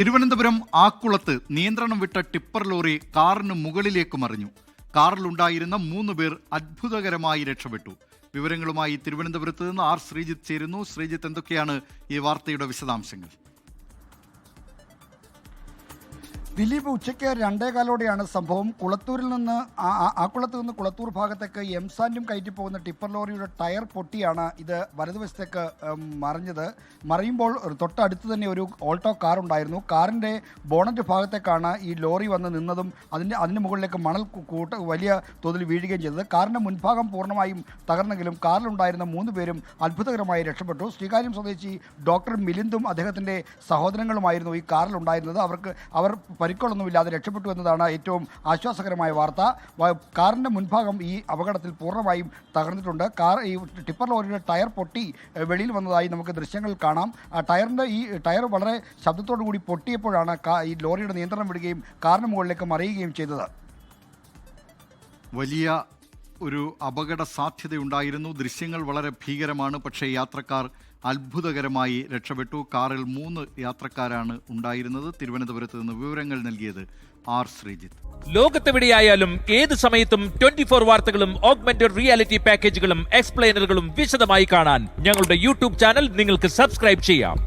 തിരുവനന്തപുരം ആക്കുളത്ത് നിയന്ത്രണം വിട്ട tipper lorry കാറിന് മുകളിലേക്ക് മറിഞ്ഞു. കാറിലുണ്ടായിരുന്ന 3 പേർ അത്ഭുതകരമായി രക്ഷപ്പെട്ടു. വിവരങ്ങളുമായി തിരുവനന്തപുരത്ത് നിന്ന് ആർ ശ്രീജിത്ത് ചേരുന്നു. ശ്രീജിത്ത്, എന്തൊക്കെയാണ് ഈ വാർത്തയുടെ വിശദാംശങ്ങൾ? ദിലീപ്, ഉച്ചയ്ക്ക് 2:15 സംഭവം. ആക്കുളത്ത് നിന്ന് കുളത്തൂർ ഭാഗത്തേക്ക് എംസാൻഡും കയറ്റി പോകുന്ന ടിപ്പർ ലോറിയുടെ ടയർ പൊട്ടിയാണ് ഇത് വലതുവശത്തേക്ക് മറിയുമ്പോൾ തൊട്ടടുത്ത് തന്നെ ഒരു ഓൾട്ടോ കാർ ഉണ്ടായിരുന്നു. കാറിൻ്റെ ബോണറ്റ് ഭാഗത്തേക്കാണ് ഈ ലോറി വന്ന് നിന്നതും അതിന് മുകളിലേക്ക് മണൽ വലിയ തോതിൽ വീഴുകയും ചെയ്തത്. കാറിൻ്റെ മുൻഭാഗം പൂർണ്ണമായും തകർന്നെങ്കിലും കാറിലുണ്ടായിരുന്ന 3 പേരും അത്ഭുതകരമായി രക്ഷപ്പെട്ടു. ശ്രീകാര്യം സ്വദേശി ഡോക്ടർ മിലിന്ദും അദ്ദേഹത്തിൻ്റെ സഹോദരങ്ങളുമായിരുന്നു ഈ കാറിലുണ്ടായിരുന്നത്. അവർ പരിക്കുകളൊന്നുമില്ലാതെ രക്ഷപ്പെട്ടു എന്നതാണ് ഏറ്റവും ആശ്വാസകരമായ വാർത്ത. കാറിൻ്റെ മുൻഭാഗം ഈ അപകടത്തിൽ പൂർണ്ണമായും തകർന്നിട്ടുണ്ട്. ഈ ടിപ്പർ ലോറിയുടെ ടയർ പൊട്ടി വെളിയിൽ വന്നതായി നമുക്ക് ദൃശ്യങ്ങൾ കാണാം. ടയർ വളരെ ശബ്ദത്തോടു കൂടി പൊട്ടിയപ്പോഴാണ് ഈ ലോറിയുടെ നിയന്ത്രണം വിടുകയും കാറിന് മുകളിലേക്ക് മറിയുകയും ചെയ്തത്. വലിയ ഒരു അപകട സാധ്യതയുണ്ടായിരുന്നു. ദൃശ്യങ്ങൾ വളരെ ഭീകരമാണ്. പക്ഷേ യാത്രക്കാർ അത്ഭുതകരമായി രക്ഷപ്പെട്ടു. കാറിൽ 3 യാത്രക്കാരാണ് ഉണ്ടായിരുന്നത്. തിരുവനന്തപുരത്ത് നിന്ന് വിവരങ്ങൾ നൽകിയത് ആർ ശ്രീജിത്ത്. ലോകത്തെവിടെയായാലും ഏത് സമയത്തും 24 വാർത്തകളും ഓഗ്മെന്റഡ് റിയാലിറ്റി പാക്കേജുകളും എക്സ്പ്ലെയിനറുകളും വിശദമായി കാണാൻ ഞങ്ങളുടെ യൂട്യൂബ് ചാനൽ നിങ്ങൾക്ക് സബ്സ്ക്രൈബ് ചെയ്യാം.